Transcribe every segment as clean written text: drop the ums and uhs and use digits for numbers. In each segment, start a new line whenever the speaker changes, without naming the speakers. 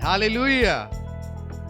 Hallelujah.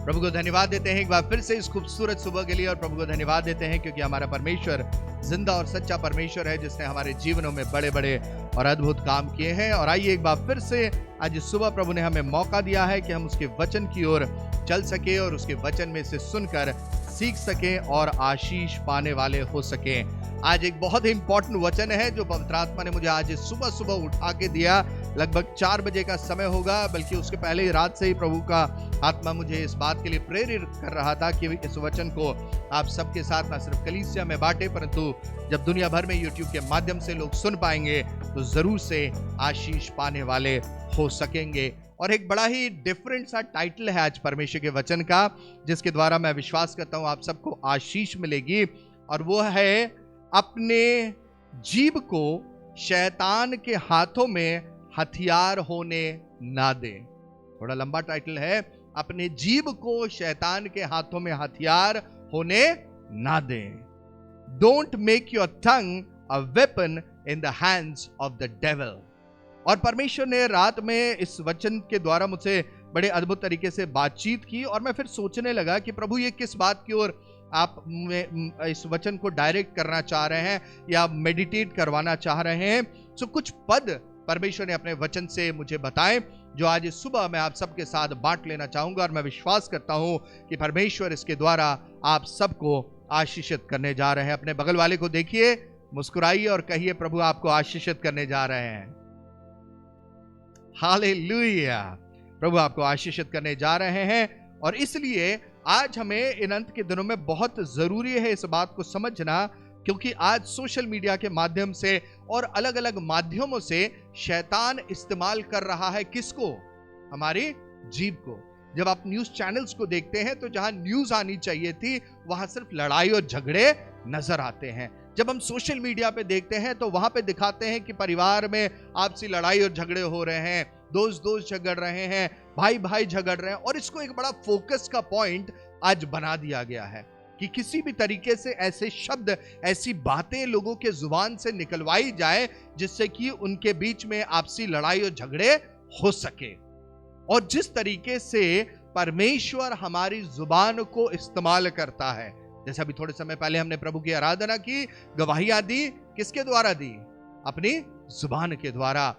प्रभु को धन्यवाद देते हैं एक बार फिर से इस खूबसूरत सुबह के लिए, और प्रभु को धन्यवाद देते हैं क्योंकि हमारा परमेश्वर जिंदा और सच्चा परमेश्वर है, जिसने हमारे जीवनों में बड़े बड़े और अद्भुत काम किए हैं। और आइए एक बार फिर से आज सुबह प्रभु ने हमें मौका दिया है कि हम उसके वचन की ओर चल सके और उसके वचन में से सुनकर सीख सकें और आशीष पाने वाले हो सकें। आज एक बहुत ही इंपॉर्टेंट वचन है जो पवित्र आत्मा ने मुझे आज सुबह सुबह उठा के दिया। लगभग 4 बजे का समय होगा, बल्कि उसके पहले ही रात से ही प्रभु का आत्मा मुझे इस बात के लिए प्रेरित कर रहा था कि इस वचन को आप सबके साथ न सिर्फ कलीसिया में बांटे, परंतु जब दुनिया भर में YouTube के माध्यम से लोग सुन पाएंगे तो जरूर से आशीष पाने वाले हो सकेंगे। और एक बड़ा ही डिफरेंट सा टाइटल है आज परमेश्वर के वचन का, जिसके द्वारा मैं विश्वास करता हूं आप सबको आशीष मिलेगी, और वो है अपने जीभ को शैतान के हाथों में हथियार होने ना दे। थोड़ा लंबा टाइटल है, अपने जीभ को शैतान के हाथों में हथियार होने ना दे। Don't make your tongue a weapon in the hands of the devil. और परमेश्वर ने रात में इस वचन के द्वारा मुझसे बड़े अद्भुत तरीके से बातचीत की, और मैं फिर सोचने लगा कि प्रभु ये किस बात की ओर आप इस वचन को डायरेक्ट करना चाह रहे हैं या मेडिटेट करवाना चाह रहे हैं। सो कुछ पद परमेश्वर ने अपने वचन से मुझे बताए जो आज सुबह मैं आप सबके साथ बांट लेना चाहूंगा, और मैं विश्वास करता हूं कि परमेश्वर इसके द्वारा आप सबको आशीषित करने जा रहे हैं। अपने बगल वाले को देखिए, मुस्कुराइए और कहिए प्रभु आपको आशीषित करने जा रहे हैं। हालेलुया। प्रभु आपको आशीषित करने जा रहे हैं, और इसलिए आज हमें इन अंत के दिनों में बहुत जरूरी है इस बात को समझना, क्योंकि आज सोशल मीडिया के माध्यम से और अलग अलग माध्यमों से शैतान इस्तेमाल कर रहा है किसको? हमारी जीभ को। जब आप न्यूज चैनल्स को देखते हैं तो जहां न्यूज आनी चाहिए थी वहां सिर्फ लड़ाई और झगड़े नजर आते हैं। जब हम सोशल मीडिया पे देखते हैं तो वहां पे दिखाते हैं कि परिवार में आपसी लड़ाई और झगड़े हो रहे हैं, दोस्त झगड़ रहे हैं, भाई झगड़ रहे हैं, और इसको एक बड़ा फोकस का पॉइंट आज बना दिया गया है कि किसी भी तरीके से ऐसे शब्द, ऐसी बातें लोगों के जुबान से निकलवाई जाए जिससे कि उनके बीच में आपसी लड़ाई और झगड़े हो सके। और जिस तरीके से परमेश्वर हमारी जुबान को इस्तेमाल करता है, जैसे अभी थोड़े समय पहले हमने प्रभु की आराधना की, गवाहियां दी, किसके द्वारा दी? अपनी जुबान के द्वारा।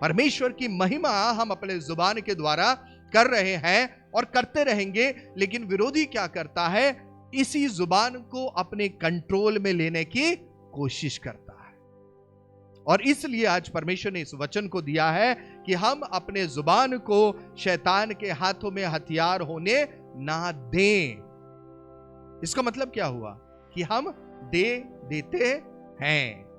परमेश्वर की महिमा हम अपने जुबान के द्वारा कर रहे हैं और करते रहेंगे, लेकिन विरोधी क्या करता है? इसी जुबान को अपने कंट्रोल में लेने की कोशिश करता है। और इसलिए आज परमेश्वर ने इस वचन को दिया है कि हम अपने जुबान को शैतान के हाथों में हथियार होने ना दें। इसका मतलब क्या हुआ? कि हम देते हैं।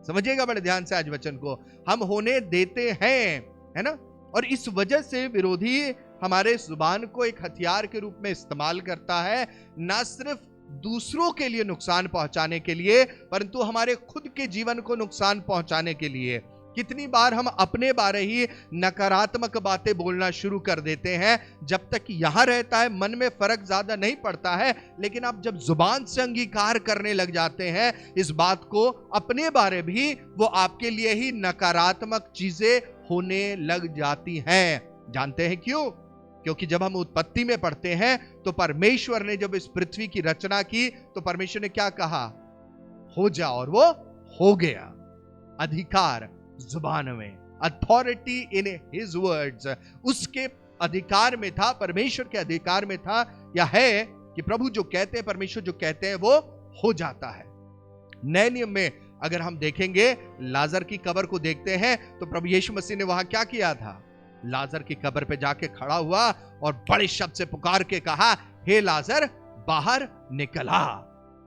समझिएगा बड़े ध्यान से आज वचन को, हम होने देते हैं, है ना? और इस वजह से विरोधी हमारे जुबान को एक हथियार के रूप में इस्तेमाल करता है, ना सिर्फ दूसरों के लिए नुकसान पहुंचाने के लिए, परंतु हमारे खुद के जीवन को नुकसान पहुंचाने के लिए। कितनी बार हम अपने बारे ही नकारात्मक बातें बोलना शुरू कर देते हैं, जब तक यहां रहता है मन में फर्क ज्यादा नहीं पड़ता है, लेकिन आप जब जुबान से अंगीकार करने लग जाते हैं इस बात को अपने बारे भी, वो आपके लिए ही नकारात्मक चीजें होने लग जाती हैं। जानते हैं क्यों? क्योंकि जब हम उत्पत्ति में पढ़ते हैं तो परमेश्वर ने जब इस पृथ्वी की रचना की तो परमेश्वर ने क्या कहा? हो जा, और वो हो गया। अधिकार जुबान में, अथॉरिटी इन हिज वर्ड्स, उसके अधिकार में था, परमेश्वर के अधिकार में था या है कि प्रभु जो कहते हैं, परमेश्वर जो कहते हैं वो हो जाता है। नए नियम में अगर हम देखेंगे, लाजर की कब्र को देखते हैं तो प्रभु यीशु मसीह ने वहां क्या किया था? लाजर की कब्र पे जाके खड़ा हुआ और बड़े शब्द से पुकार के कहा, हे लाजर बाहर निकल आ।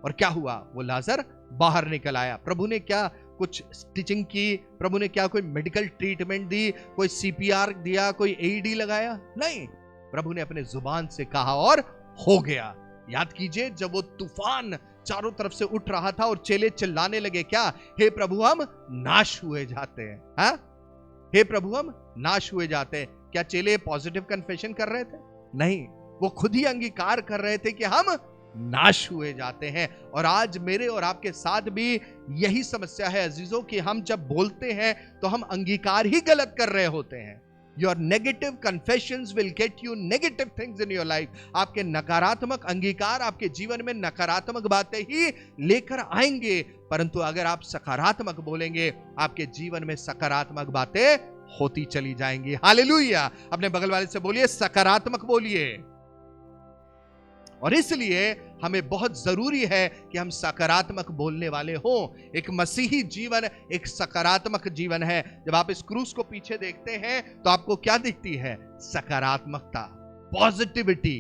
और क्या हुआ? वो लाजर बाहर निकल आया। प्रभु ने क्या कुछ स्टिचिंग की? प्रभु ने क्या कोई मेडिकल ट्रीटमेंट दी? कोई CPR दिया? कोई AED लगाया? नहीं। प्रभु ने अपने जुबान से कहा और हो गया। याद कीजिए जब वो तूफान चारों तरफ से उठ रहा था और चेले चिल्लाने लगे, क्या? हे प्रभु हम नाश हुए जाते हैं। हाँ, हे प्रभु हम नाश हुए जाते हैं। क्या चेले पॉजिटिव कन्फेशन कर रहे थे? नहीं, वो खुद ही अंगीकार कर रहे थे कि हम नाश हुए जाते हैं। और आज मेरे और आपके साथ भी यही समस्या है अजीजों, कि हम जब बोलते हैं तो हम अंगीकार ही गलत कर रहे होते हैं। Your negative confessions will get you negative things in your life. आपके नकारात्मक अंगीकार आपके जीवन में नकारात्मक बातें ही लेकर आएंगे, परंतु अगर आप सकारात्मक बोलेंगे आपके जीवन में सकारात्मक बातें होती चली जाएंगी। हालेलुया। अपने बगल वाले से बोलिए सकारात्मक बोलिए। और इसलिए हमें बहुत जरूरी है कि हम सकारात्मक बोलने वाले हों। एक मसीही जीवन एक सकारात्मक जीवन है। जब आप इस क्रूस को पीछे देखते हैं तो आपको क्या दिखती है? सकारात्मकता, पॉजिटिविटी,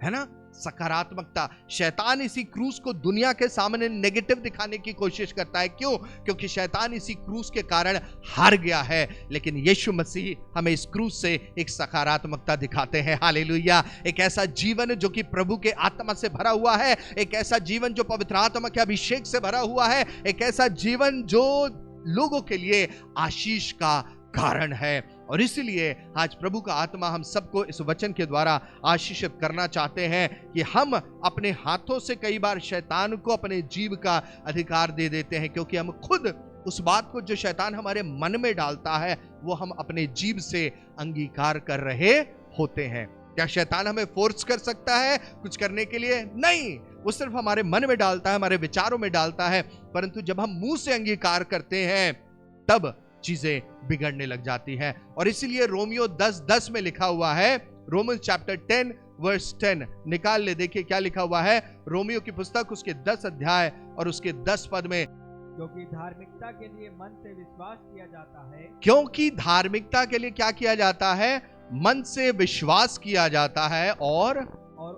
है ना, सकारात्मकता। शैतान इसी क्रूस को दुनिया के सामने नेगेटिव दिखाने की कोशिश करता है। क्यों? क्योंकि शैतान इसी क्रूस के कारण हार गया है, लेकिन यीशु मसीह हमें इस क्रूस से एक सकारात्मकता दिखाते हैं। हालेलुया। एक ऐसा जीवन जो कि प्रभु के आत्मा से भरा हुआ है, एक ऐसा जीवन जो पवित्र आत्मा के अभिषेक से भरा हुआ है, एक ऐसा जीवन जो लोगों के लिए आशीष का कारण है। और इसलिए आज प्रभु का आत्मा हम सबको इस वचन के द्वारा आशीषित करना चाहते हैं कि हम अपने हाथों से कई बार शैतान को अपने जीव का अधिकार दे देते हैं, क्योंकि हम खुद उस बात को जो शैतान हमारे मन में डालता है वो हम अपने जीव से अंगीकार कर रहे होते हैं। क्या शैतान हमें फोर्स कर सकता है कुछ करने के लिए? नहीं, वो सिर्फ हमारे मन में डालता है, हमारे विचारों में डालता है, परंतु जब हम मुंह से अंगीकार करते हैं तब चीजें बिगड़ने लग जाती हैं। और इसीलिए रोमियो 10:10 में लिखा हुआ है, रोमन्स चैप्टर 10 वर्स 10 निकाल ले, देखिए क्या लिखा हुआ है रोमियो की पुस्तक उसके 10 अध्याय और उसके 10 पद में।
क्योंकि धार्मिकता के लिए मन से विश्वास किया जाता है।
क्योंकि धार्मिकता के लिए क्या किया जाता है? मन से विश्वास किया जाता है। और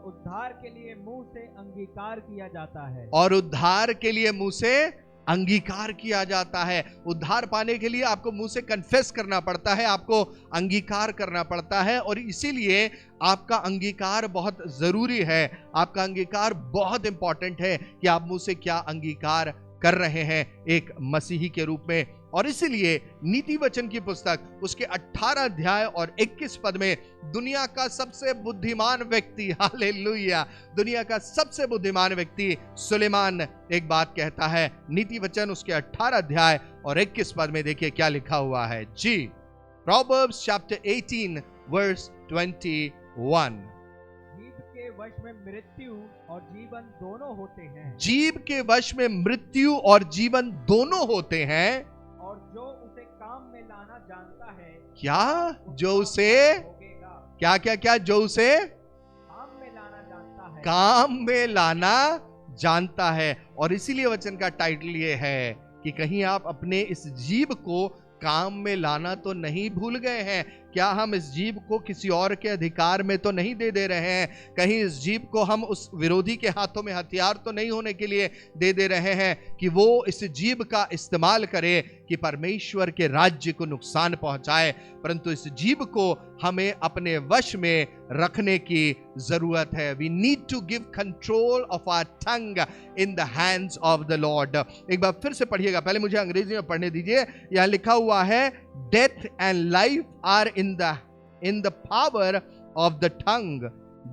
उद्धार के लिए मुंह से अंगीकार किया जाता है।
और उद्धार के लिए मुंह से अंगीकार किया जाता है। उद्धार पाने के लिए आपको मुंह से कन्फेस करना पड़ता है, आपको अंगीकार करना पड़ता है। और इसीलिए आपका अंगीकार बहुत जरूरी है, आपका अंगीकार बहुत इंपॉर्टेंट है कि आप मुंह से क्या अंगीकार कर रहे हैं एक मसीही के रूप में। और इसीलिए नीति वचन की पुस्तक उसके 18 अध्याय और 21 पद में दुनिया का सबसे बुद्धिमान व्यक्ति, हालेलुया, दुनिया का सबसे बुद्धिमान व्यक्ति सुलेमान एक बात कहता है। नीति वचन उसके 18 अध्याय और 21 पद में देखिए क्या लिखा हुआ है जी। Proverbs chapter 18 verse 21।
जीभ के वश में मृत्यु और जीवन दोनों होते हैं।
जीभ के वश में मृत्यु और जीवन दोनों होते हैं।
और जो उसे काम में लाना जानता है,
क्या? जो उसे क्या क्या क्या जो उसे
काम में लाना जानता है,
काम में लाना जानता है। और इसीलिए वचन का टाइटल ये है कि कहीं आप अपने इस जीभ को काम में लाना तो नहीं भूल गए हैं? क्या हम इस जीभ को किसी और के अधिकार में तो नहीं दे रहे हैं? कहीं इस जीभ को हम उस विरोधी के हाथों में हथियार तो नहीं होने के लिए दे रहे हैं कि वो इस जीभ का इस्तेमाल करे कि परमेश्वर के राज्य को नुकसान पहुंचाए? परंतु इस जीभ को हमें अपने वश में रखने की जरूरत है। We need to give control of our tongue in the hands of the Lord. एक बार फिर से पढ़िएगा, पहले मुझे अंग्रेजी में पढ़ने दीजिए। यहां लिखा हुआ है, death and life are in the power of the tongue.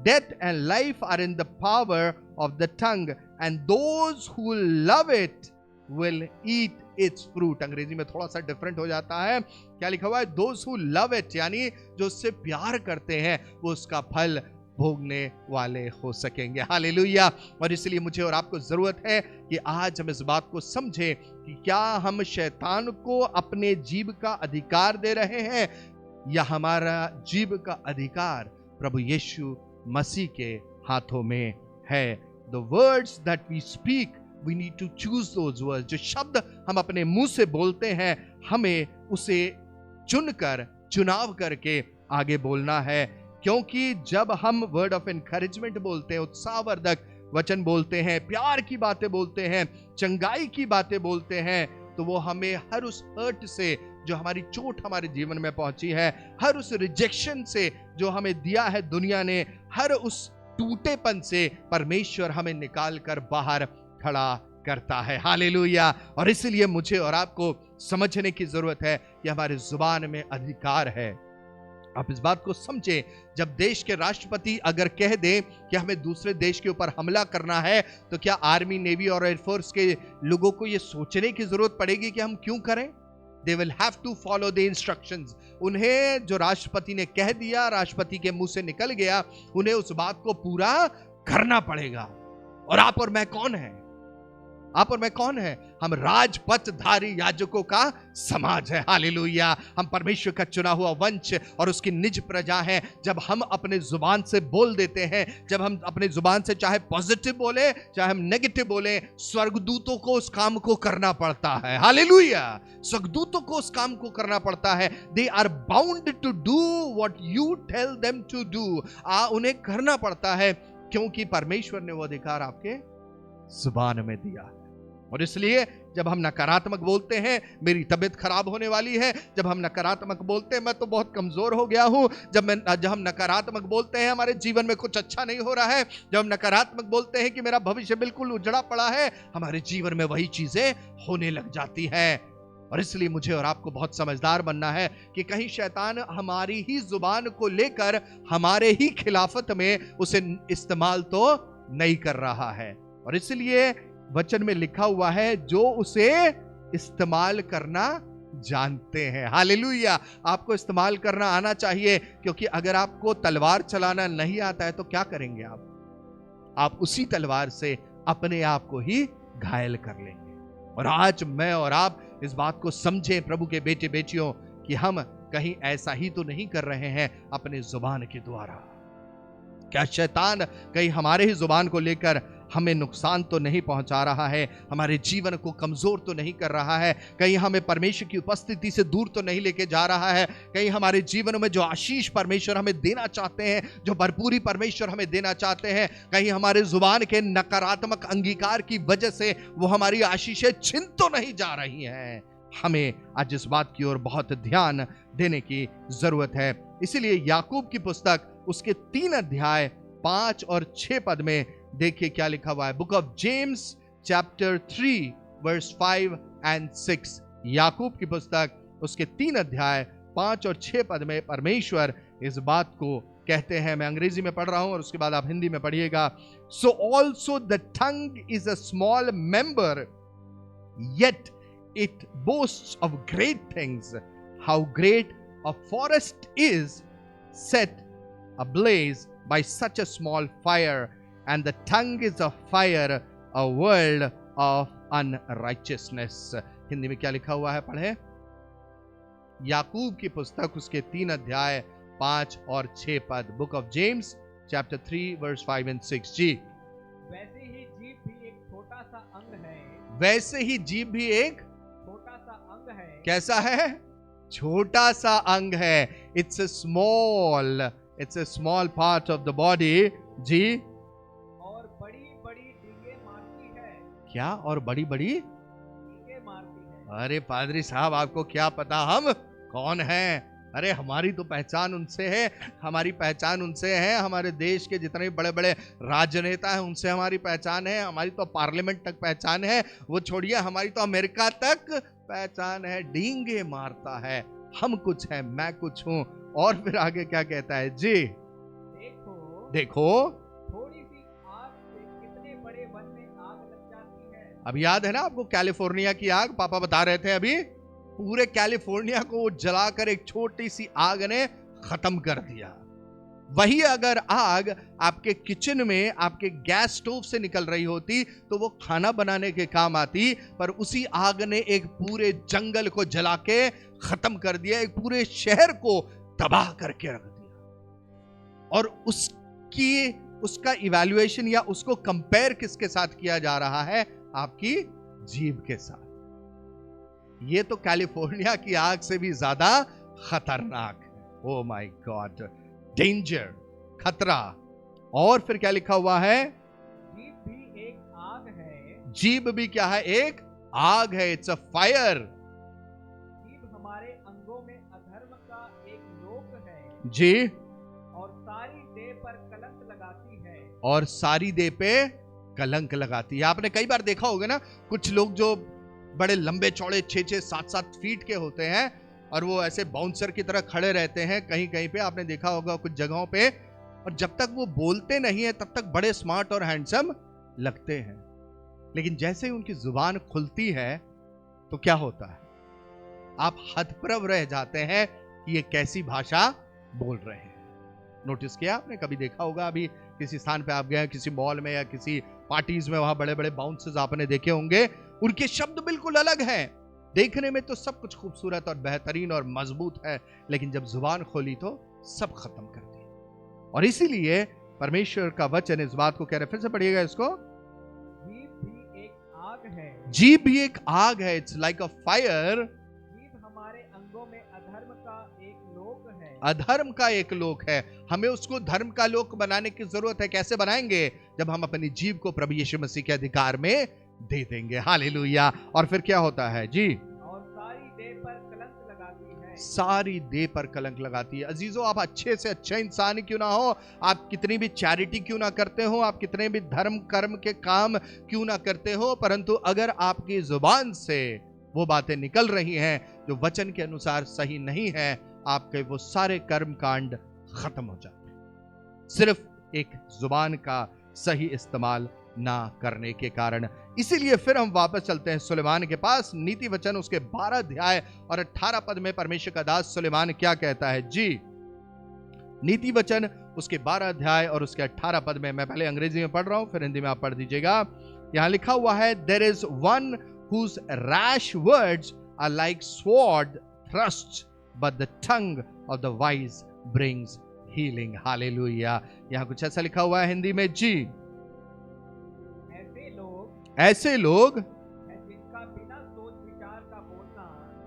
Death and life are in the power of the tongue, and those who love it will eat its fruit. अंग्रेजी में थोड़ा सा डिफरेंट हो जाता है। क्या लिखा हुआ है? Those who love it, यानी जो उससे प्यार करते हैं वो उसका फल भोगने वाले हो सकेंगे। हालेलुया। और इसलिए मुझे और आपको जरूरत है कि आज हम इस बात को समझें कि क्या हम शैतान को अपने जीभ का अधिकार दे रहे हैं या हमारा जीभ का अधिकार प्रभु यीशु मसीह के हाथों में है। The words that we speak, we need to choose those words. जो शब्द हम अपने मुंह से बोलते हैं हमें उसे चुनकर चुनाव करके आगे बोलना है। क्योंकि जब हम वर्ड ऑफ एनकरेजमेंट बोलते हैं, उत्साहवर्धक वचन बोलते हैं, प्यार की बातें बोलते हैं, चंगाई की बातें बोलते हैं, तो वो हमें हर उस हर्ट से जो हमारी चोट हमारे जीवन में पहुंची है, हर उस रिजेक्शन से जो हमें दिया है दुनिया ने, हर उस टूटेपन से परमेश्वर हमें निकाल कर बाहर खड़ा करता है। हालेलुया। और इसलिए मुझे और आपको समझने की जरूरत है कि हमारे जुबान में अधिकार है। आप इस बात को समझें, जब देश के राष्ट्रपति अगर कह दे कि हमें दूसरे देश के ऊपर हमला करना है, तो क्या आर्मी, नेवी और एयरफोर्स के लोगों को यह सोचने की जरूरत पड़ेगी कि हम क्यों करें? They will have to follow the instructions. उन्हें जो राष्ट्रपति ने कह दिया, राष्ट्रपति के मुंह से निकल गया, उन्हें उस बात को पूरा करना पड़ेगा। और आप और मैं कौन है? आप और मैं कौन है? हम राजपथधारी याजकों का समाज है। हालेलुया। हम परमेश्वर का चुना हुआ वंश और उसकी निज प्रजा है। जब हम अपने जुबान से बोल देते हैं, जब हम अपने जुबान से चाहे पॉजिटिव बोले चाहे हम नेगेटिव बोले, स्वर्गदूतों को उस काम को करना पड़ता है। हालेलुया। स्वर्गदूतों को उस काम को करना पड़ता है। They are bound to do what you tell them to do. उन्हें करना पड़ता है क्योंकि परमेश्वर ने वो अधिकार आपके जुबान में दिया है। और इसलिए जब हम नकारात्मक बोलते हैं, मेरी तबीयत खराब होने वाली है, जब हम नकारात्मक बोलते हैं, मैं तो बहुत कमजोर हो गया हूं, जब हम नकारात्मक बोलते हैं, हमारे जीवन में कुछ अच्छा नहीं हो रहा है, जब हम नकारात्मक बोलते हैं कि मेरा भविष्य बिल्कुल उजड़ा पड़ा है, हमारे जीवन में वही चीजें होने लग जाती हैं। और इसलिए मुझे और आपको बहुत समझदार बनना है कि कहीं शैतान हमारी ही जुबान को लेकर हमारे ही खिलाफत में उसे इस्तेमाल तो नहीं कर रहा है। और इसलिए वचन में लिखा हुआ है, जो उसे इस्तेमाल करना जानते हैं। हालेलुया। आपको इस्तेमाल करना आना चाहिए, क्योंकि अगर आपको तलवार चलाना नहीं आता है तो क्या करेंगे आप उसी तलवार से अपने आप को ही घायल कर लेंगे। और आज मैं और आप इस बात को समझें प्रभु के बेटे बेटियों, कि हम कहीं ऐसा ही तो नहीं कर रहे हैं अपने जुबान के द्वारा। क्या शैतान कहीं हमारे ही जुबान को लेकर हमें नुकसान तो नहीं पहुंचा रहा है, हमारे जीवन को कमजोर तो नहीं कर रहा है, कहीं हमें परमेश्वर की उपस्थिति से दूर तो नहीं लेके जा रहा है, कहीं हमारे जीवन में जो आशीष परमेश्वर हमें देना चाहते हैं, जो भरपूरी परमेश्वर हमें देना चाहते हैं, कहीं हमारे जुबान के नकारात्मक अंगीकार की वजह से वो हमारी आशीषें छिन तो नहीं जा रही हैं। हमें आज इस बात की ओर बहुत ध्यान देने की जरूरत है। इसीलिए याकूब की पुस्तक उसके 3 अध्याय 5 और 6 पद में देखिए क्या लिखा हुआ है। Book of James chapter 3 verse 5 and 6। Yakub की पुस्तक उसके 3 अध्याय 5 और 6 पद में परमेश्वर इस बात को कहते हैं। मैं अंग्रेजी में पढ़ रहा हूं और उसके बाद आप हिंदी में पढ़िएगा। So also the tongue is a small member, yet it बोस्ट्स of great things. How great a forest is set ablaze by such a small fire, and the tongue is a fire, a world of unrighteousness। Hindi में क्या लिखा हुआ है, पढ़े। याकूब की पुस्तक उसके 3 अध्याय 5 और 6 पद। Book of James chapter 3 verse 5 and 6। जी,
वैसे ही जीभ भी एक छोटा सा अंग है।
वैसे ही जीभ भी एक
छोटा सा अंग है।
कैसा है? छोटा सा अंग है। It's a small part of the body। जी,
और बड़ी बड़ी डींगे मारती है।
क्या? और बड़ी बड़ी
डींगे मारती है।
अरे पादरी साहब, आपको क्या पता हम कौन हैं? अरे हमारी तो पहचान उनसे है, हमारी पहचान उनसे है। हमारे देश के जितने बड़े बड़े राजनेता हैं उनसे हमारी पहचान है। हमारी तो पार्लियामेंट तक पहचान है, वो छोड़िए, हमारी तो अमेरिका तक पहचान है। डींगे मारता है, हम कुछ हैं, मैं कुछ हूं। और फिर आगे क्या कहता है? जी, देखो
थोड़ी सी आग से कितने बड़े वन में आग लग जाती है।
अब याद है ना आपको कैलिफोर्निया की आग? पापा बता रहे थे अभी, पूरे कैलिफोर्निया को जलाकर एक छोटी सी आग ने खत्म कर दिया। वही अगर आग आपके किचन में आपके गैस स्टोव से निकल रही होती तो वो खाना बनाने के काम आती, पर उसी आग ने एक पूरे जंगल को जला के खत्म कर दिया, एक पूरे शहर को तबाह करके रख दिया। और उसका इवैल्यूएशन या उसको कंपेयर किसके साथ किया जा रहा है? आपकी जीभ के साथ। ये तो कैलिफोर्निया की आग से भी ज्यादा खतरनाक है। ओ माय गॉड, डेंजर, खतरा। और फिर क्या लिखा हुआ है?
जीभ भी एक आग है।
जीभ भी क्या है? एक आग है। It's a fire.
जीभ हमारे अंगों में अधर्म का एक रोग है।
जी,
और सारी देह पर कलंक लगाती है।
और सारी देह पे कलंक लगाती है। आपने कई बार देखा होगा ना, कुछ लोग जो बड़े लंबे चौड़े 6-6, 7-7 फीट के होते हैं और वो ऐसे बाउंसर की तरह खड़े रहते हैं कहीं कहीं पे, आपने देखा होगा कुछ जगहों पे, और जब तक वो बोलते नहीं है तब तक बड़े स्मार्ट और हैंडसम लगते हैं। लेकिन जैसे ही उनकी जुबान खुलती है तो क्या होता है? आप हतप्रभ रह जाते हैं कि ये कैसी भाषा बोल रहे हैं। नोटिस किया आपने, कभी देखा होगा, अभी किसी स्थान पे आप गए, किसी मॉल में या किसी पार्टीज में, वहां बड़े बड़े बाउंसर्स आपने देखे होंगे, उनके शब्द बिल्कुल अलग हैं। देखने में तो सब कुछ खूबसूरत और बेहतरीन और मजबूत है, लेकिन जब जुबान खोली तो सब खत्म कर दी। और इसीलिए परमेश्वर का वचन इस बात को कह रहे, फिर से पढ़िएगा इसको,
जीभ भी एक आग है।
जीभ भी एक आग है, इट्स लाइक अ फायर।
जीभ हमारे अंगों में अधर्म का एक लोक है।
अधर्म का एक लोक है। हमें उसको धर्म का लोक बनाने की जरूरत है। कैसे बनाएंगे? जब हम अपनी जीभ को प्रभु यीशु मसीह के अधिकार में दे देंगे। हालेलुया। और फिर क्या होता है जी?
और सारी देह पर कलंक लगाती है।
सारी देह पर कलंक लगाती है। अजीजों, आप अच्छे से अच्छे इंसान क्यों ना हो, आप कितनी भी चैरिटी क्यों ना करते हो, आप कितने भी धर्म कर्म के काम क्यों ना करते हो, परंतु अगर आपकी जुबान से वो बातें निकल रही हैं जो वचन के अनुसार सही नहीं है, आपके वो सारे कर्म कांड खत्म हो जाते हैं, सिर्फ एक जुबान का सही इस्तेमाल ना करने के कारण। इसीलिए फिर हम वापस चलते हैं सुलेमान के पास। नीति वचन उसके 12 अध्याय और 18 पद में परमेश्वर का दास सुलेमान क्या कहता है जी? नीति वचन उसके 12 अध्याय और उसके 18 पद में, मैं पहले अंग्रेजी में पढ़ रहा हूं, फिर हिंदी में आप पढ़ दीजिएगा। यहां लिखा हुआ है, there is one whose rash words are like sword thrusts, but the tongue of the wise brings healing. Hallelujah. यहां कुछ ऐसा लिखा हुआ है हिंदी में जी, ऐसे लोग
जिनका बिना सोच विचार का बोलना।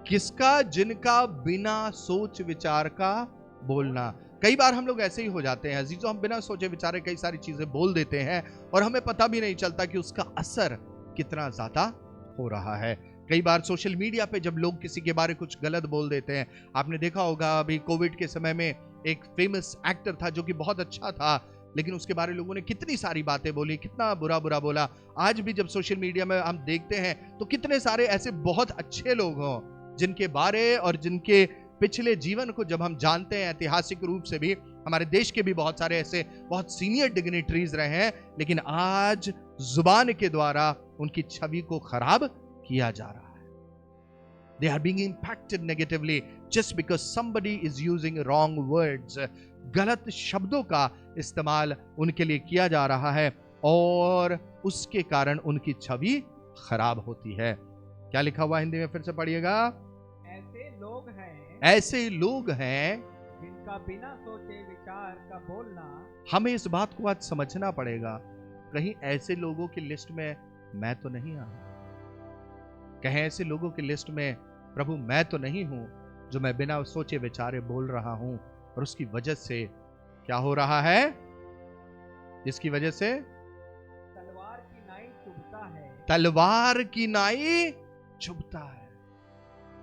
किसका? जिनका बिना सोच विचार का बोलना। कई बार हम लोग ऐसे ही हो जाते हैं अजीजों, हम बिना सोचे विचारे कई सारी चीजें बोल देते हैं और हमें पता भी नहीं चलता कि उसका असर कितना ज्यादा हो रहा है। कई बार सोशल मीडिया पे जब लोग किसी के बारे कुछ गलत बोल देते हैं, आपने देखा होगा अभी कोविड के समय में एक फेमस एक्टर था जो कि बहुत अच्छा था, लेकिन उसके बारे में लोगों ने कितनी सारी बातें बोली, कितना बुरा बुरा बोला। आज भी जब सोशल मीडिया में हम देखते हैं तो कितने सारे ऐसे बहुत अच्छे लोग हों जिनके बारे और जिनके पिछले जीवन को जब हम जानते हैं, ऐतिहासिक रूप से भी हमारे देश के भी बहुत सारे ऐसे बहुत सीनियर डिग्निटरीज रहे हैं, लेकिन आज जुबान के द्वारा उनकी छवि को खराब किया जा रहा है। They are being impacted negatively just because somebody is using wrong words. गलत शब्दों का इस्तेमाल उनके लिए किया जा रहा है और उसके कारण उनकी छवि खराब होती है। क्या लिखा हुआ हिंदी में? फिर से पढ़िएगा। ऐसे लोग हैं
जिनका बिना सोचे विचार का बोलना।
हमें इस बात को आज समझना पड़ेगा, कहीं ऐसे लोगों की लिस्ट में मैं तो नहीं आ रहा, कहीं ऐसे लोगों की लिस्ट में प्रभु मैं तो नहीं हूं जो मैं बिना सोचे विचारे बोल रहा हूं और उसकी वजह से क्या हो रहा है? जिसकी वजह से
तलवार की नाई चुभता है।
तलवार की नाई चुभता है।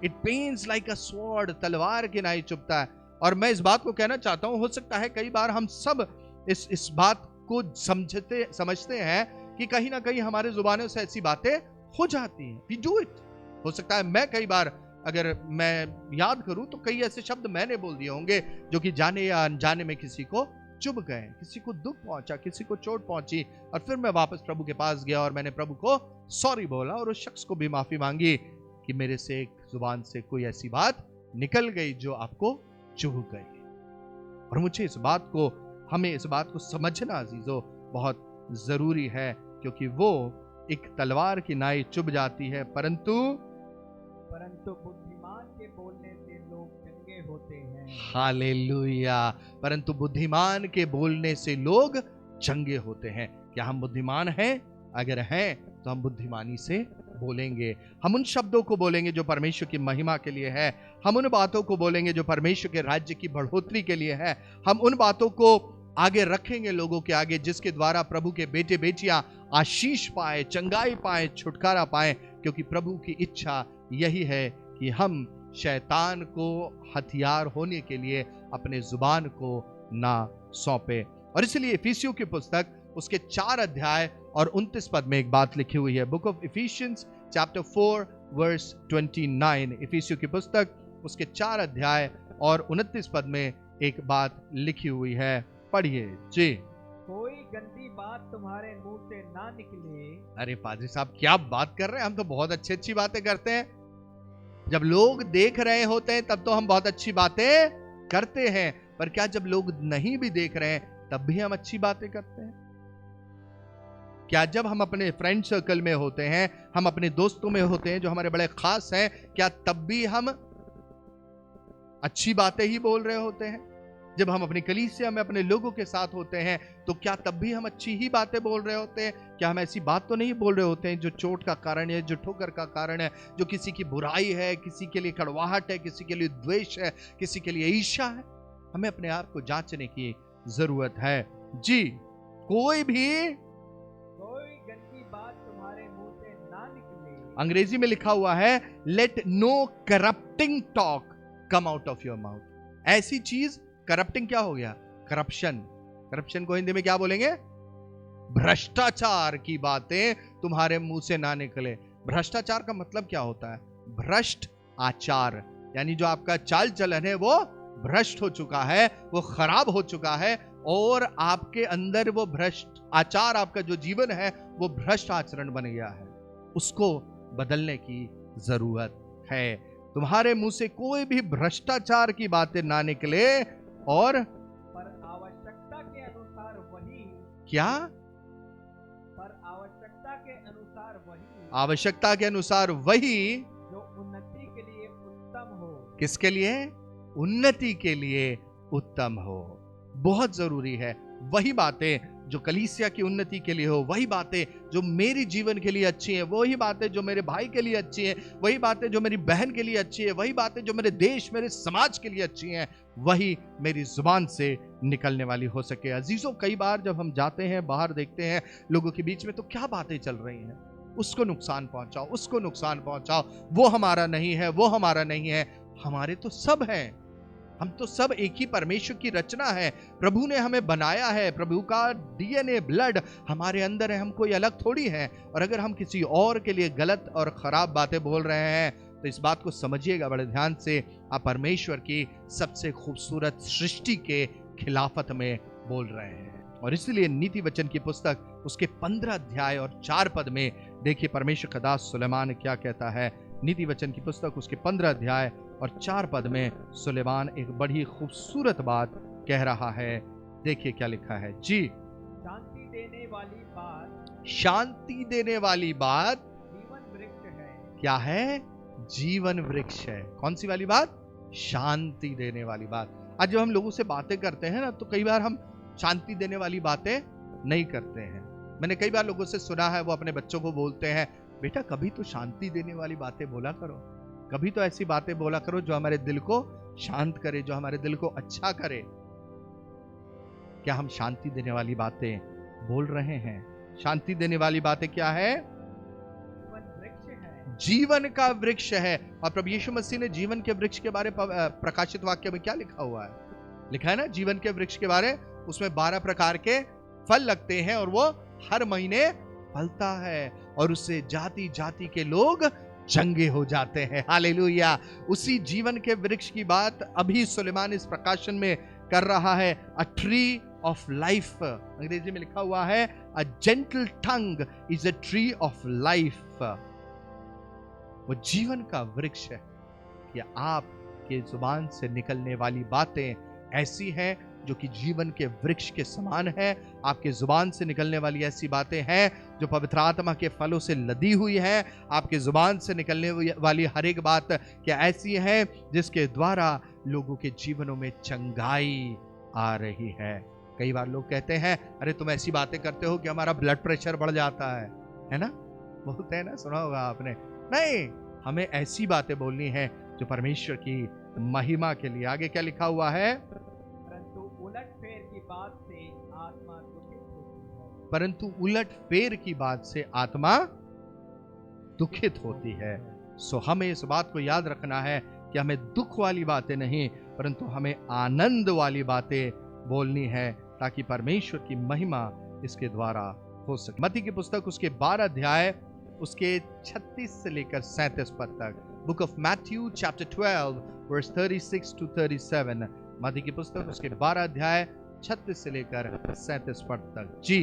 It pens like a sword. तलवार की नाई चुभता है। और मैं इस बात को कहना चाहता हूं, हो सकता है कई बार हम सब इस बात को समझते हैं कि कहीं ना कहीं हमारे जुबानों से ऐसी बातें हो जाती हैं। We do it. हो सकता है मैं कई बार, अगर मैं याद करूं तो कई ऐसे शब्द मैंने बोल दिए होंगे जो कि जाने या अनजाने में किसी को चुभ गए, किसी को दुख पहुंचा, किसी को चोट पहुंची, और फिर मैं वापस प्रभु के पास गया और मैंने प्रभु को सॉरी बोला और उस शख्स को भी माफी मांगी कि मेरे से एक जुबान से कोई ऐसी बात निकल गई जो आपको चुभ गई। और मुझे इस बात को, हमें इस बात को समझना अजीजों बहुत जरूरी है, क्योंकि वो एक तलवार की नाई चुभ जाती है, परंतु
बुद्धिमान के बोलने से लोग चंगे होते हैं।
हालेलुया। परंतु बुद्धिमान के बोलने से लोग चंगे होते हैं। क्या हम बुद्धिमान हैं? अगर हैं तो हम बुद्धिमानी से बोलेंगे। हम उन शब्दों को बोलेंगे जो परमेश्वर की महिमा के लिए है। हम उन बातों को बोलेंगे जो परमेश्वर के राज्य की बढ़ोतरी के लिए है। हम उन बातों को आगे रखेंगे लोगों के आगे, जिसके द्वारा प्रभु के बेटे बेटियां आशीष पाए, चंगाई पाए, छुटकारा पाए, क्योंकि प्रभु की इच्छा यही है कि हम शैतान को हथियार होने के लिए अपने जुबान को ना सौंपे। और इसलिए इफिसियों की पुस्तक उसके 4 अध्याय और 29 पद में एक बात लिखी हुई है। Book of Ephesians chapter 4 verse 29। इफिसियों की पुस्तक उसके 4 अध्याय और 29 पद में एक बात लिखी हुई है। पढ़िए जी।
कोई गंदी बात तुम्हारे मुंह से ना निकले।
अरे पादरी साहब क्या बात कर रहे हैं, हम तो बहुत अच्छी बातें करते हैं। जब लोग देख रहे होते हैं तब तो हम बहुत अच्छी बातें करते हैं, पर क्या जब लोग नहीं भी देख रहे हैं तब भी हम अच्छी बातें करते हैं? क्या जब हम अपने फ्रेंड सर्कल में होते हैं, हम अपने दोस्तों में होते हैं जो हमारे बड़े खास हैं, क्या तब भी हम अच्छी बातें ही बोल रहे होते हैं? जब हम अपनी कलीसिया में अपने लोगों के साथ होते हैं तो क्या तब भी हम अच्छी ही बातें बोल रहे होते हैं? क्या हम ऐसी बात तो नहीं बोल रहे होते हैं जो चोट का कारण है, जो ठोकर का कारण है, जो किसी की बुराई है, किसी के लिए कड़वाहट है, किसी के लिए द्वेष है, किसी के लिए ईर्ष्या है? हमें अपने आप को जांचने की जरूरत है। जी, कोई
गंदी बात तुम्हारे मुंह से ना निकले।
अंग्रेजी में लिखा हुआ है, let no corrupting talk come out of your mouth. ऐसी चीज, करप्टिंग क्या हो गया? करप्शन। करप्शन को हिंदी में क्या बोलेंगे? भ्रष्टाचार की बातें तुम्हारे मुंह से ना निकले। भ्रष्टाचार का मतलब क्या होता है? भ्रष्ट आचार, यानी जो आपका चाल चलन है वो भ्रष्ट हो चुका है, वो खराब हो चुका है, और आपके अंदर वो भ्रष्ट आचार, आपका जो जीवन है वो भ्रष्ट आचरण बन गया है। उसको बदलने की जरूरत है। तुम्हारे मुंह से कोई भी भ्रष्टाचार की बातें ना निकले, और
पर आवश्यकता के अनुसार वही।
क्या?
पर आवश्यकता के अनुसार वही।
आवश्यकता के अनुसार वही
जो उन्नति के लिए उत्तम हो।
किसके लिए? उन्नति के लिए उत्तम हो। बहुत जरूरी है वही बातें जो कलीसिया की उन्नति के लिए हो, वही बातें जो मेरी जीवन के लिए अच्छी हैं, वही बातें जो मेरे भाई के लिए अच्छी हैं, वही बातें जो मेरी बहन के लिए अच्छी है, वही बातें जो मेरे देश, मेरे समाज के लिए अच्छी हैं, वही मेरी जुबान से निकलने वाली हो सके। अजीजों, कई बार जब हम जाते हैं, बाहर देखते हैं लोगों के बीच में, तो क्या बातें चल रही हैं? उसको नुकसान पहुंचाओ, उसको नुकसान पहुंचाओ, वो हमारा नहीं है, वो हमारा नहीं है। हमारे तो सब हैं, हम तो सब एक ही परमेश्वर की रचना है। प्रभु ने हमें बनाया है, प्रभु का डीएनए, ब्लड हमारे अंदर है, हम कोई अलग थोड़ी हैं। और अगर हम किसी और के लिए गलत और खराब बातें बोल रहे हैं तो इस बात को समझिएगा बड़े ध्यान से, आप परमेश्वर की सबसे खूबसूरत सृष्टि के खिलाफत में बोल रहे हैं। और इसलिए नीति वचन की पुस्तक उसके 15 अध्याय और 4 पद में देखिए परमेश्वर का दास सुलेमान क्या कहता है। नीति वचन की पुस्तक उसके 15 अध्याय और 4 पद में सुलेमान एक बड़ी खूबसूरत बात कह रहा है। देखिए क्या लिखा है। जी,
शांति देने वाली बात।
शांति देने वाली बात
जीवन वृक्ष है।
क्या है? जीवन वृक्ष है। कौन सी वाली बात? शांति देने वाली बात। आज जब हम लोगों से बातें करते हैं ना, तो कई बार हम शांति देने वाली बातें नहीं करते हैं। मैंने कई बार लोगों से सुना है, वो अपने बच्चों को बोलते हैं, बेटा कभी तो शांति देने वाली बातें बोला करो, कभी तो ऐसी बातें बोला करो जो हमारे दिल को शांत करे, जो हमारे दिल को अच्छा करे। क्या हम शांति देने वाली बातें बोल रहे हैं? शांति देने वाली बातें क्या है?
जीवन वृक्ष है।
जीवन का वृक्ष है। और प्रभु यीशु मसीह ने जीवन के वृक्ष के बारे प्रकाशित वाक्य में क्या लिखा हुआ है? लिखा है ना, जीवन के वृक्ष के बारे, उसमें 12 प्रकार के फल लगते हैं और वो हर महीने फलता है, और उससे जाति जाति के लोग चंगे हो जाते हैं। हालेलुया। उसी जीवन के वृक्ष की बात अभी सुलेमान इस प्रकाशन में कर रहा है। अ ट्री ऑफ लाइफ, अंग्रेजी में लिखा हुआ है, a gentle tongue is a tree of life. वो जीवन का वृक्ष है कि आपके जुबान से निकलने वाली बातें ऐसी हैं जो कि जीवन के वृक्ष के समान है। आपके जुबान से निकलने वाली ऐसी बातें हैं जो पवित्र आत्मा के फलों से लदी हुई है। आपके जुबान से निकलने वाली हर एक बात क्या ऐसी है जिसके द्वारा लोगों के जीवनों में चंगाई आ रही है। कई बार लोग कहते हैं, अरे तुम ऐसी बातें करते हो कि हमारा ब्लड प्रेशर बढ़ जाता है ना, बोलते हैं ना, सुना होगा आपने। नहीं, हमें ऐसी बातें बोलनी है जो परमेश्वर की महिमा के लिए। आगे क्या लिखा हुआ है? परंतु उलट फेर की बात से आत्मा दुखित होती है। सो हमें इस बात को याद रखना है कि हमें दुख वाली बातें नहीं, परंतु हमें आनंद वाली बातें बोलनी है, ताकि परमेश्वर की महिमा इसके द्वारा हो सके। मत्ती की पुस्तक उसके 12 अध्याय उसके 36 से लेकर 37 पद तक। Book of Matthew chapter 12 verse 36 to 37। Matti की पुस्तक उसके 12 अध्याय 36 से लेकर 37 पद तक। जी,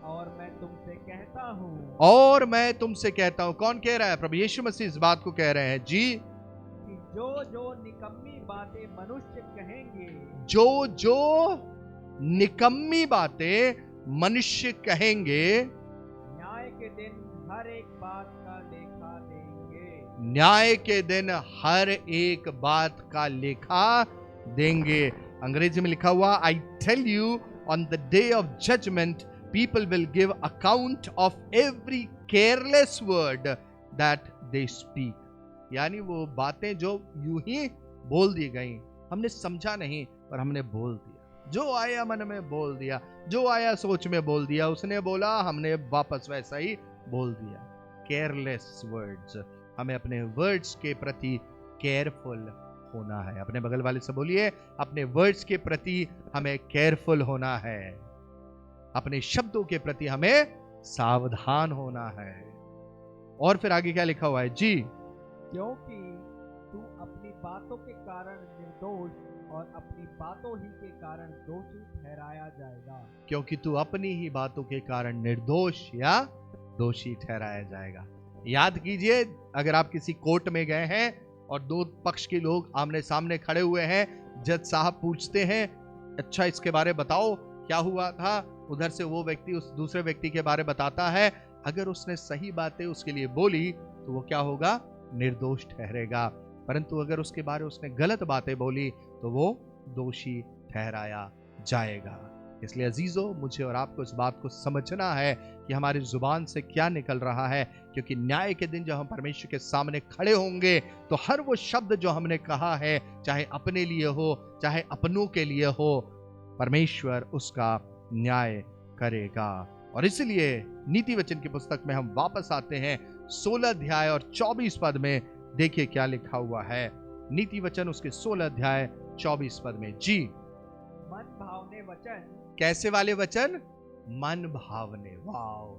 और मैं तुमसे कहता हूँ
और मैं तुमसे कहता हूं, कौन कह रहा है? प्रभु यीशु मसीह इस बात को कह रहे हैं जी,
कि जो जो निकम्मी बातें मनुष्य कहेंगे,
जो जो निकम्मी बातें मनुष्य कहेंगे,
न्याय के दिन हर एक बात का लेखा देंगे।
न्याय के दिन हर एक बात का लेखा देंगे। अंग्रेजी में लिखा हुआ, I tell you on the day of judgment people will give account of every careless word that they speak. यानी वो बातें जो यूं ही बोल दी गई, हमने समझा नहीं और हमने बोल दिया, जो आया मन में बोल दिया, जो आया सोच में बोल दिया, उसने बोला हमने वापस वैसा ही बोल दिया। Careless words. हमें अपने वर्ड्स के प्रति केयरफुल होना है। अपने बगल वाले से बोलिए, अपने वर्ड्स के प्रति हमें केयरफुल होना है, अपने शब्दों के प्रति हमें सावधान होना है। और फिर आगे क्या लिखा हुआ है जी?
क्योंकि तू अपनी बातों के कारण निर्दोष और अपनी बातों ही के कारण दोषी ठहराया जाएगा।
क्योंकि तू अपनी ही बातों के कारण निर्दोष या दोषी ठहराया जाएगा। याद कीजिए, अगर आप किसी कोर्ट में गए हैं और दो पक्ष के लोग आमने सामने खड़े हुए हैं, जज साहब पूछते हैं, अच्छा इसके बारे बताओ क्या हुआ था, उधर से वो व्यक्ति उस दूसरे व्यक्ति के बारे बताता है। अगर उसने सही बातें उसके लिए बोली तो वो क्या होगा? निर्दोष ठहरेगा। परंतु अगर उसके बारे उसने गलत बातें बोली तो वो दोषी ठहराया जाएगा। इसलिए अजीजों, मुझे और आपको इस बात को समझना है कि हमारी जुबान से क्या निकल रहा है, क्योंकि न्याय के दिन जब हम परमेश्वर के सामने खड़े होंगे तो हर वो शब्द जो हमने कहा है, चाहे अपने लिए हो चाहे अपनों के लिए हो, परमेश्वर उसका न्याय करेगा। और इसलिए नीति वचन की पुस्तक में हम वापस आते हैं 16 अध्याय और 24 पद में। देखिए क्या लिखा हुआ है। नीति वचन उसके 16 अध्याय 24 पद में जी।
मन भावने वचन।
कैसे वाले वचन? मन भावने। वाओ!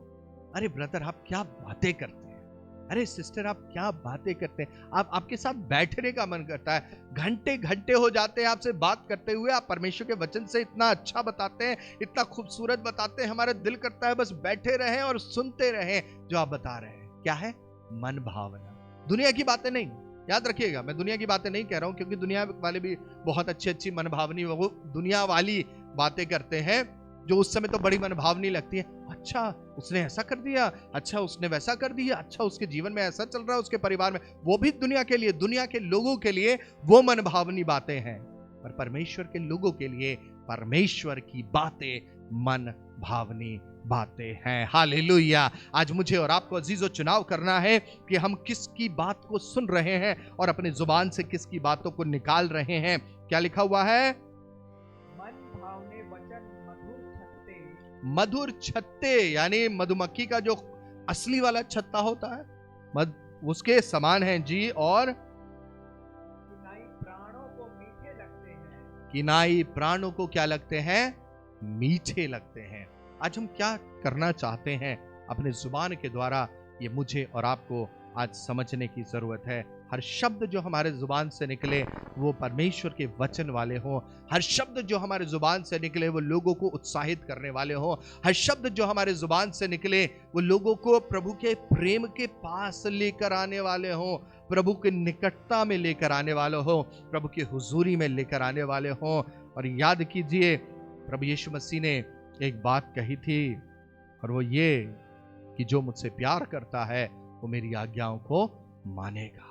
अरे ब्रदर, आप क्या बातें करते हैं! अरे सिस्टर, आप क्या बातें करते हैं! आपके साथ बैठने का मन करता है। घंटे घंटे हो जाते हैं आपसे बात करते हुए। आप परमेश्वर के वचन से इतना अच्छा बताते हैं, इतना खूबसूरत बताते हैं, हमारा दिल करता है बस बैठे रहें और सुनते रहें जो आप बता रहे हैं। क्या है? मन भावना। दुनिया की बातें नहीं। याद रखिएगा, मैं दुनिया की बातें नहीं कह रहा हूं, क्योंकि दुनिया वाले भी बहुत अच्छी अच्छी मन भावनी, वो दुनिया वाली बातें करते हैं जो उस समय तो बड़ी मनभावनी लगती है। अच्छा उसने ऐसा कर दिया, अच्छा उसने वैसा कर दिया, अच्छा उसके जीवन में ऐसा चल रहा है, उसके परिवार में। वो भी दुनिया के लिए, दुनिया के लोगों के लिए वो मनभावनी बातें हैं। पर परमेश्वर के लोगों के लिए परमेश्वर की बातें मन भावनी बातें हैं। हालेलुया! आज मुझे और आपको अजीजों चुनाव करना है कि हम किसकी बात को सुन रहे हैं और अपनी जुबान से किसकी बातों को निकाल रहे हैं। क्या लिखा हुआ है? मधुर छत्ते, यानी मधुमक्खी का जो असली वाला छत्ता होता है, उसके समान है जी। और
किनाई प्राणों को मीठे लगते हैं।
किनाई प्राणों को क्या लगते हैं? मीठे लगते हैं। आज हम क्या करना चाहते हैं अपने जुबान के द्वारा, ये मुझे और आपको आज समझने की जरूरत है। हर शब्द जो हमारे जुबान से निकले वो परमेश्वर के वचन वाले हों। हर शब्द जो हमारे जुबान से निकले वो लोगों को उत्साहित करने वाले हों। हर शब्द जो हमारे जुबान से निकले वो लोगों को प्रभु के प्रेम के पास लेकर आने वाले हों, प्रभु के निकटता में लेकर आने वाले हों, प्रभु की हुजूरी में लेकर आने वाले हों। और याद कीजिए, प्रभु यीशु मसीह ने एक बात कही थी, और वो ये कि जो मुझसे प्यार करता है वो मेरी आज्ञाओं को मानेगा।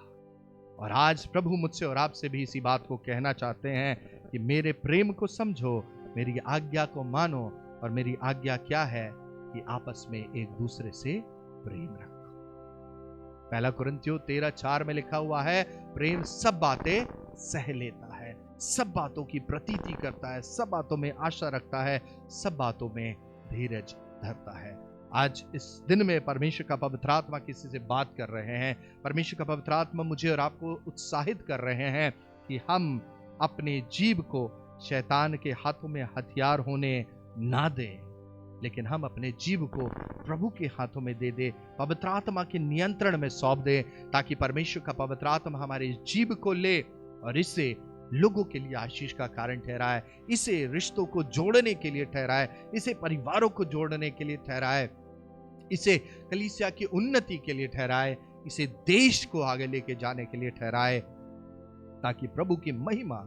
और आज प्रभु मुझसे और आपसे भी इसी बात को कहना चाहते हैं कि मेरे प्रेम को समझो, मेरी आज्ञा को मानो। और मेरी आज्ञा क्या है? कि आपस में एक दूसरे से प्रेम रखो। 1 कुरिन्थियों 13:4 में लिखा हुआ है, प्रेम सब बातें सह लेता है, सब बातों की प्रतीति करता है, सब बातों में आशा रखता है, सब बातों में धीरज धरता है। आज इस दिन में परमेश्वर का पवित्र आत्मा किसी से बात कर रहे हैं। परमेश्वर का पवित्र आत्मा मुझे और आपको उत्साहित कर रहे हैं कि हम अपने जीभ को शैतान के हाथों में हथियार होने ना दें, लेकिन हम अपने जीभ को प्रभु के हाथों में दे दे, पवित्र आत्मा के नियंत्रण में सौंप दे, ताकि परमेश्वर का पवित्र आत्मा हमारे जीभ को ले और इससे लोगों के लिए आशीष का कारण ठहराए, इसे रिश्तों को जोड़ने के लिए ठहराए, इसे परिवारों को जोड़ने के लिए ठहराए, इसे कलीसिया की उन्नति के लिए ठहराए, इसे देश को आगे लेके जाने के लिए ठहराए, ताकि प्रभु की महिमा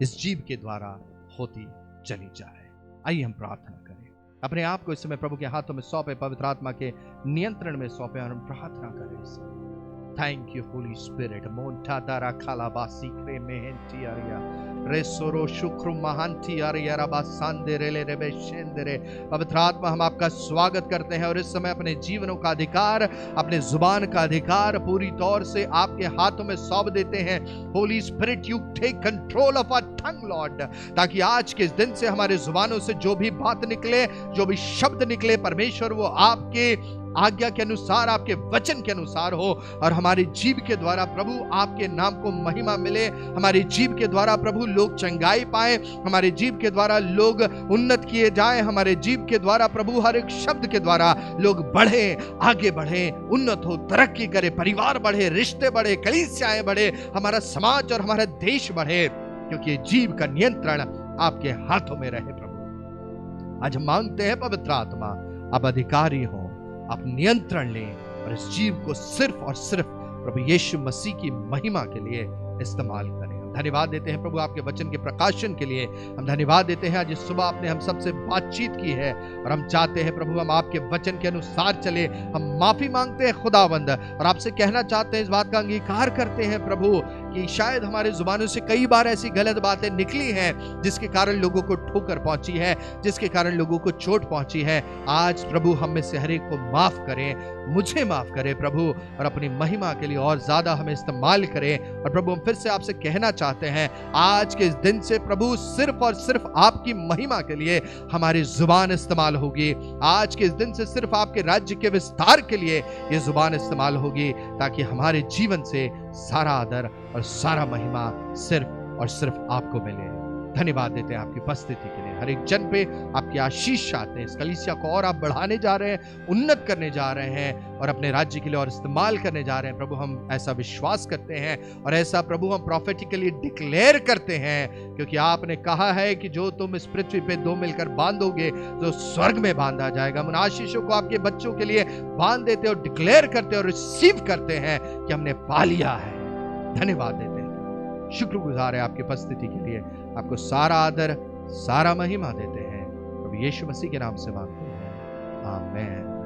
इस जीव के द्वारा होती चली जाए। आइए हम प्रार्थना करें, अपने आप को इस समय प्रभु के हाथों में सौंपे, पवित्र आत्मा के नियंत्रण में सौंपे और हम प्रार्थना करें इस समय। Thank you, Holy Spirit. Montadara kalabasi krementi aria. Resoro shukru mahanti aria rabasande rele rebe shendere. पवित्र आत्मा, हम आपका स्वागत करते हैं और इस समय अपने जीवनों का अधिकार, अपने जुबान का अधिकार पूरी तौर से आपके हाथों में सौंप देते हैं। Holy Spirit, you take control of our tongue, Lord, ताकि आज के इस दिन से हमारे जुबानों से जो भी बात निकले, जो भी शब्द निकले परमेश्वर, वो आपके आज्ञा के अनुसार, आपके वचन के अनुसार हो और हमारी जीभ के द्वारा प्रभु आपके नाम को महिमा मिले। हमारी जीभ के द्वारा प्रभु लोग चंगाई पाए, हमारे जीभ के द्वारा लोग उन्नत किए जाएं, हमारे जीभ के द्वारा प्रभु हर एक शब्द के द्वारा लोग बढ़े, आगे बढ़े, उन्नत हो, तरक्की करे, परिवार बढ़े, रिश्ते बढ़े, कलीसियाएं बढ़े, हमारा समाज और हमारा देश बढ़े, क्योंकि जीभ का नियंत्रण आपके हाथों में रहे। प्रभु आज हम मांगते हैं पवित्र आत्मा, आप अधिकारी हो, आप नियंत्रण लें और इस जीव को सिर्फ और सिर्फ प्रभु यीशु मसीह की महिमा के लिए इस्तेमाल करें। हम धन्यवाद देते हैं प्रभु आपके वचन के प्रकाशन के लिए। हम धन्यवाद देते हैं आज इस सुबह आपने हम सबसे बातचीत की है और हम चाहते हैं प्रभु हम आपके वचन के अनुसार चले। हम माफी मांगते हैं खुदावंद और आपसे कहना चाहते हैं, इस बात का अंगीकार करते हैं प्रभु कि शायद हमारे जुबानों से कई बार ऐसी गलत बातें निकली हैं जिसके कारण लोगों को ठोकर पहुंची है, जिसके कारण लोगों को चोट पहुंची है। आज प्रभु हम में से हर एक को माफ करें, मुझे माफ करें प्रभु, और अपनी महिमा के लिए और ज्यादा हमें इस्तेमाल करें। और प्रभु हम फिर से आपसे कहना चाहते हैं, आज के इस दिन से प्रभु सिर्फ और सिर्फ आपकी महिमा के लिए हमारी जुबान इस्तेमाल होगी। आज के इस दिन से सिर्फ आपके राज्य के विस्तार के लिए ये जुबान इस्तेमाल होगी, ताकि हमारे जीवन से सारा आदर और सारा महिमा सिर्फ और सिर्फ आपको मिले। धन्यवाद देते हैं आपकी उपस्थिति के लिए। हर एक जन पे आपकी आशीष चाहते हैं। इस कलीसिया को और आप बढ़ाने जा रहे हैं, उन्नत करने जा रहे हैं और अपने राज्य के लिए और इस्तेमाल करने जा रहे हैं। प्रभु हम ऐसा विश्वास करते हैं और ऐसा प्रभु हम प्रोफेटिकली डिक्लेयर करते हैं, क्योंकि आपने कहा है कि जो तुम इस पृथ्वी पे दो मिलकर बांधोगे तो स्वर्ग में बांधा जाएगा। उन आशीषों को आपके बच्चों के लिए बांध देते और डिक्लेयर करते और रिसीव करते हैं कि हमने पा लिया है। धन्यवाद देते हैं, शुक्रगुजार है आपकी उपस्थिति के लिए। आपको सारा आदर, सारा महिमा देते हैं। प्रभु यीशु मसीह के नाम से मांगते हैं, आमीन।